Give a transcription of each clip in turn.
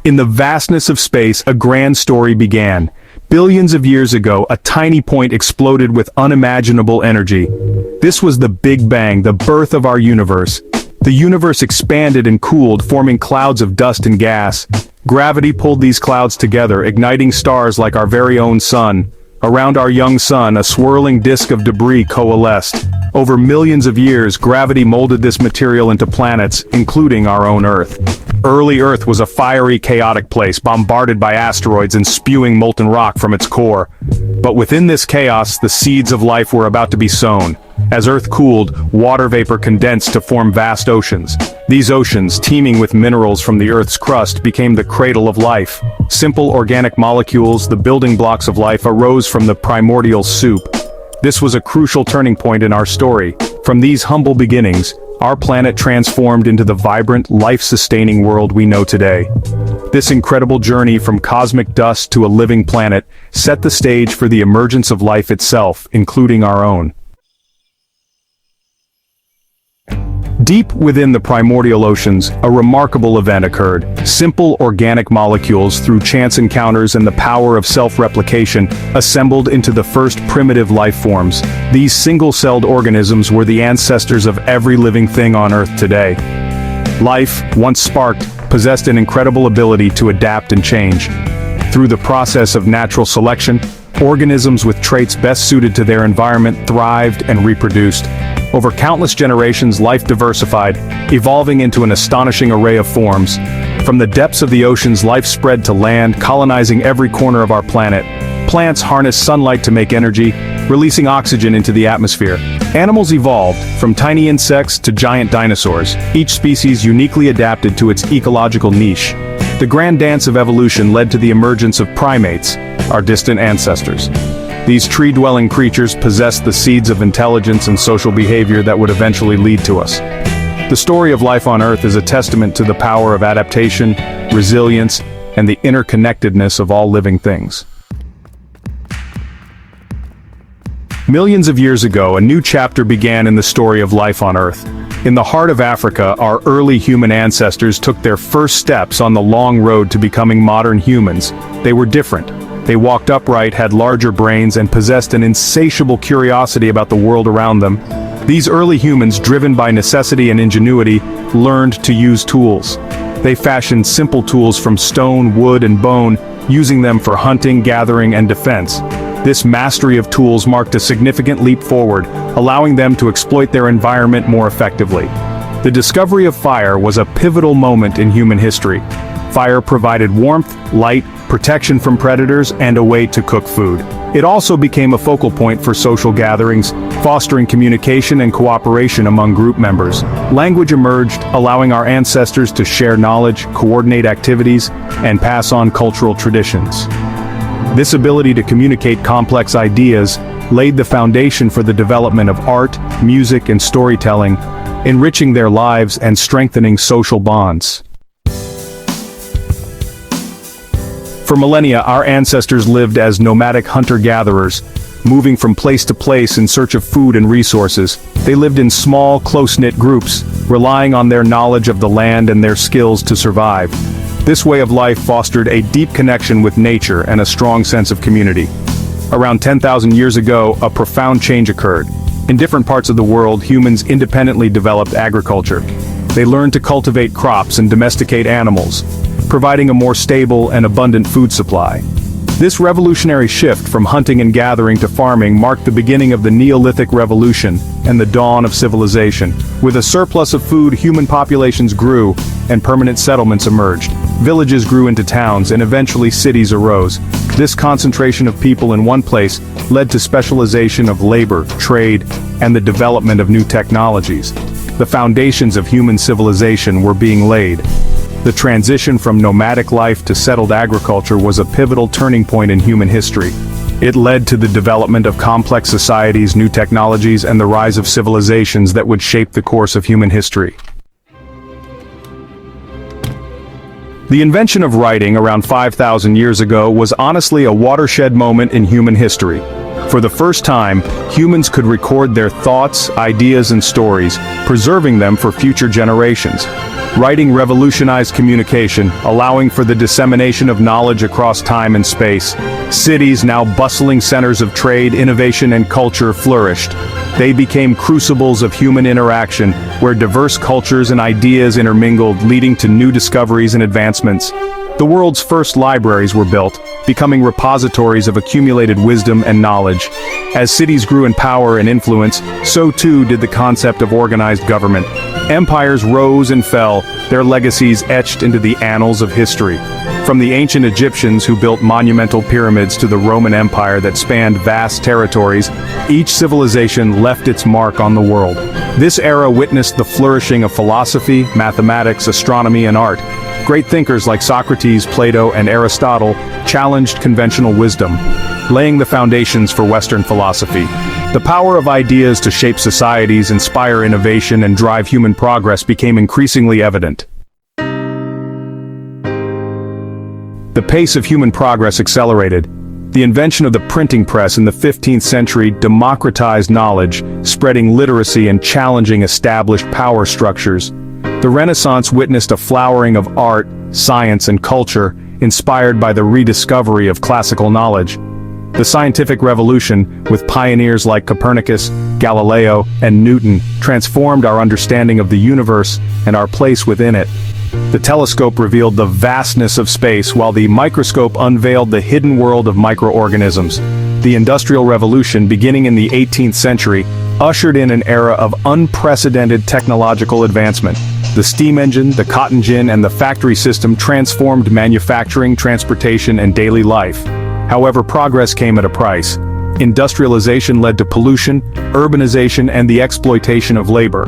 In the vastness of space, a grand story began. Billions of years ago, a tiny point exploded with unimaginable energy. This was the Big Bang, the birth of our universe. The universe expanded and cooled, forming clouds of dust and gas. Gravity pulled these clouds together, igniting stars like our very own sun. Around our young sun, a swirling disk of debris coalesced. Over millions of years, gravity molded this material into planets, including our own Earth. Early Earth was a fiery, chaotic place, bombarded by asteroids and spewing molten rock from its core. But within this chaos, the seeds of life were about to be sown. As Earth cooled, water vapor condensed to form vast oceans. These oceans, teeming with minerals from the Earth's crust, became the cradle of life. Simple organic molecules, the building blocks of life, arose from the primordial soup. This was a crucial turning point in our story. From these humble beginnings, our planet transformed into the vibrant, life-sustaining world we know today. This incredible journey from cosmic dust to a living planet set the stage for the emergence of life itself, including our own. Deep within the primordial oceans, a remarkable event occurred. Simple organic molecules, through chance encounters and the power of self-replication, assembled into the first primitive life forms. These single-celled organisms were the ancestors of every living thing on Earth today. Life, once sparked, possessed an incredible ability to adapt and change. Through the process of natural selection, organisms with traits best suited to their environment thrived and reproduced. Over countless generations, life diversified, evolving into an astonishing array of forms. From the depths of the oceans, life spread to land, colonizing every corner of our planet. Plants harness sunlight to make energy, releasing oxygen into the atmosphere. Animals evolved, from tiny insects to giant dinosaurs, each species uniquely adapted to its ecological niche. The grand dance of evolution led to the emergence of primates, our distant ancestors. These tree-dwelling creatures possessed the seeds of intelligence and social behavior that would eventually lead to us. The story of life on Earth is a testament to the power of adaptation, resilience, and the interconnectedness of all living things. Millions of years ago, a new chapter began in the story of life on Earth. In the heart of Africa, our early human ancestors took their first steps on the long road to becoming modern humans. They were different. They walked upright, had larger brains, and possessed an insatiable curiosity about the world around them. These early humans, driven by necessity and ingenuity, learned to use tools. They fashioned simple tools from stone, wood, and bone, using them for hunting, gathering, and defense. This mastery of tools marked a significant leap forward, allowing them to exploit their environment more effectively. The discovery of fire was a pivotal moment in human history. Fire provided warmth, light, protection from predators, and a way to cook food. It also became a focal point for social gatherings, fostering communication and cooperation among group members. Language emerged, allowing our ancestors to share knowledge, coordinate activities, and pass on cultural traditions. This ability to communicate complex ideas laid the foundation for the development of art, music, and storytelling, enriching their lives and strengthening social bonds. For millennia, our ancestors lived as nomadic hunter-gatherers, moving from place to place in search of food and resources. They lived in small, close-knit groups, relying on their knowledge of the land and their skills to survive. This way of life fostered a deep connection with nature and a strong sense of community. Around 10,000 years ago, a profound change occurred. In different parts of the world, humans independently developed agriculture. They learned to cultivate crops and domesticate animals, providing a more stable and abundant food supply. This revolutionary shift from hunting and gathering to farming marked the beginning of the Neolithic Revolution and the dawn of civilization. With a surplus of food, human populations grew, and permanent settlements emerged. Villages grew into towns, and eventually cities arose. This concentration of people in one place led to specialization of labor, trade, and the development of new technologies. The foundations of human civilization were being laid. The transition from nomadic life to settled agriculture was a pivotal turning point in human history. It led to the development of complex societies, new technologies, and the rise of civilizations that would shape the course of human history. The invention of writing around 5,000 years ago was honestly a watershed moment in human history. For the first time, humans could record their thoughts, ideas, and stories, preserving them for future generations. Writing revolutionized communication, allowing for the dissemination of knowledge across time and space. Cities, now bustling centers of trade, innovation, and culture, flourished. They became crucibles of human interaction, where diverse cultures and ideas intermingled, leading to new discoveries and advancements. The world's first libraries were built, becoming repositories of accumulated wisdom and knowledge. As cities grew in power and influence, so too did the concept of organized government. Empires rose and fell, their legacies etched into the annals of history. From the ancient Egyptians who built monumental pyramids to the Roman Empire that spanned vast territories, each civilization left its mark on the world. This era witnessed the flourishing of philosophy, mathematics, astronomy, and art. Great thinkers like Socrates, Plato, and Aristotle challenged conventional wisdom, laying the foundations for Western philosophy. The power of ideas to shape societies, inspire innovation, and drive human progress became increasingly evident. The pace of human progress accelerated. The invention of the printing press in the 15th century democratized knowledge, spreading literacy and challenging established power structures. The Renaissance witnessed a flowering of art, science, and culture, inspired by the rediscovery of classical knowledge. The scientific revolution, with pioneers like Copernicus, Galileo, and Newton, transformed our understanding of the universe and our place within it. The telescope revealed the vastness of space, while the microscope unveiled the hidden world of microorganisms. The Industrial Revolution, beginning in the 18th century, ushered in an era of unprecedented technological advancement. The steam engine, the cotton gin, and the factory system transformed manufacturing, transportation, and daily life. However, progress came at a price. Industrialization led to pollution, urbanization, and the exploitation of labor.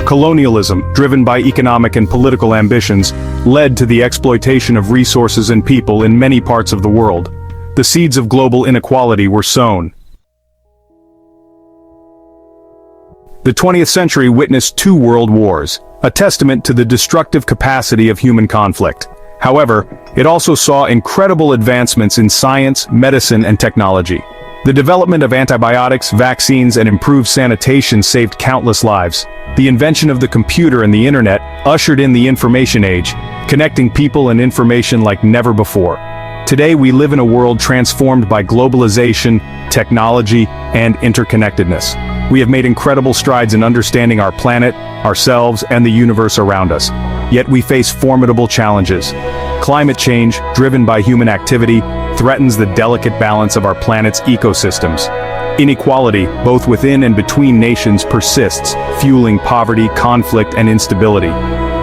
Colonialism, driven by economic and political ambitions, led to the exploitation of resources and people in many parts of the world. The seeds of global inequality were sown. The 20th century witnessed 2 world wars, a testament to the destructive capacity of human conflict. However, it also saw incredible advancements in science, medicine, and technology. The development of antibiotics, vaccines, and improved sanitation saved countless lives. The invention of the computer and the internet ushered in the information age, connecting people and information like never before. Today we live in a world transformed by globalization, technology, and interconnectedness. We have made incredible strides in understanding our planet, ourselves, and the universe around us. Yet we face formidable challenges. Climate change, driven by human activity, threatens the delicate balance of our planet's ecosystems. Inequality, both within and between nations, persists, fueling poverty, conflict, and instability.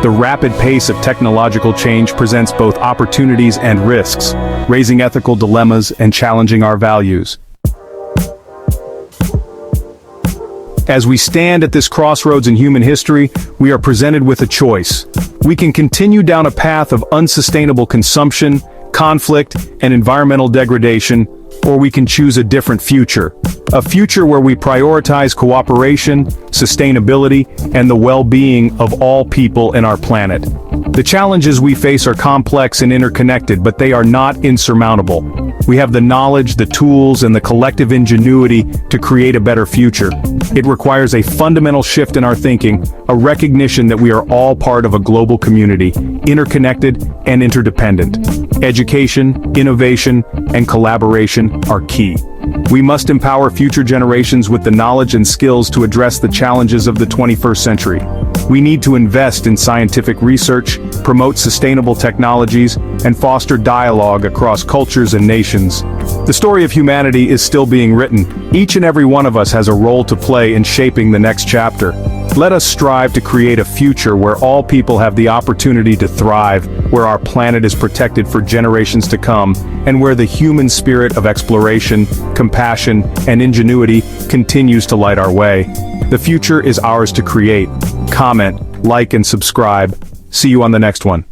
The rapid pace of technological change presents both opportunities and risks, raising ethical dilemmas and challenging our values. As we stand at this crossroads in human history, we are presented with a choice. We can continue down a path of unsustainable consumption, conflict, and environmental degradation, or we can choose a different future. A future where we prioritize cooperation, sustainability, and the well-being of all people in our planet. The challenges we face are complex and interconnected, but they are not insurmountable. We have the knowledge, the tools, and the collective ingenuity to create a better future. It requires a fundamental shift in our thinking, a recognition that we are all part of a global community, interconnected and interdependent. Education, innovation, and collaboration are key. We must empower future generations with the knowledge and skills to address the challenges of the 21st century. We need to invest in scientific research, promote sustainable technologies, and foster dialogue across cultures and nations. The story of humanity is still being written. Each and every one of us has a role to play in shaping the next chapter. Let us strive to create a future where all people have the opportunity to thrive, where our planet is protected for generations to come, and where the human spirit of exploration, compassion, and ingenuity continues to light our way. The future is ours to create. Comment, like, and subscribe. See you on the next one.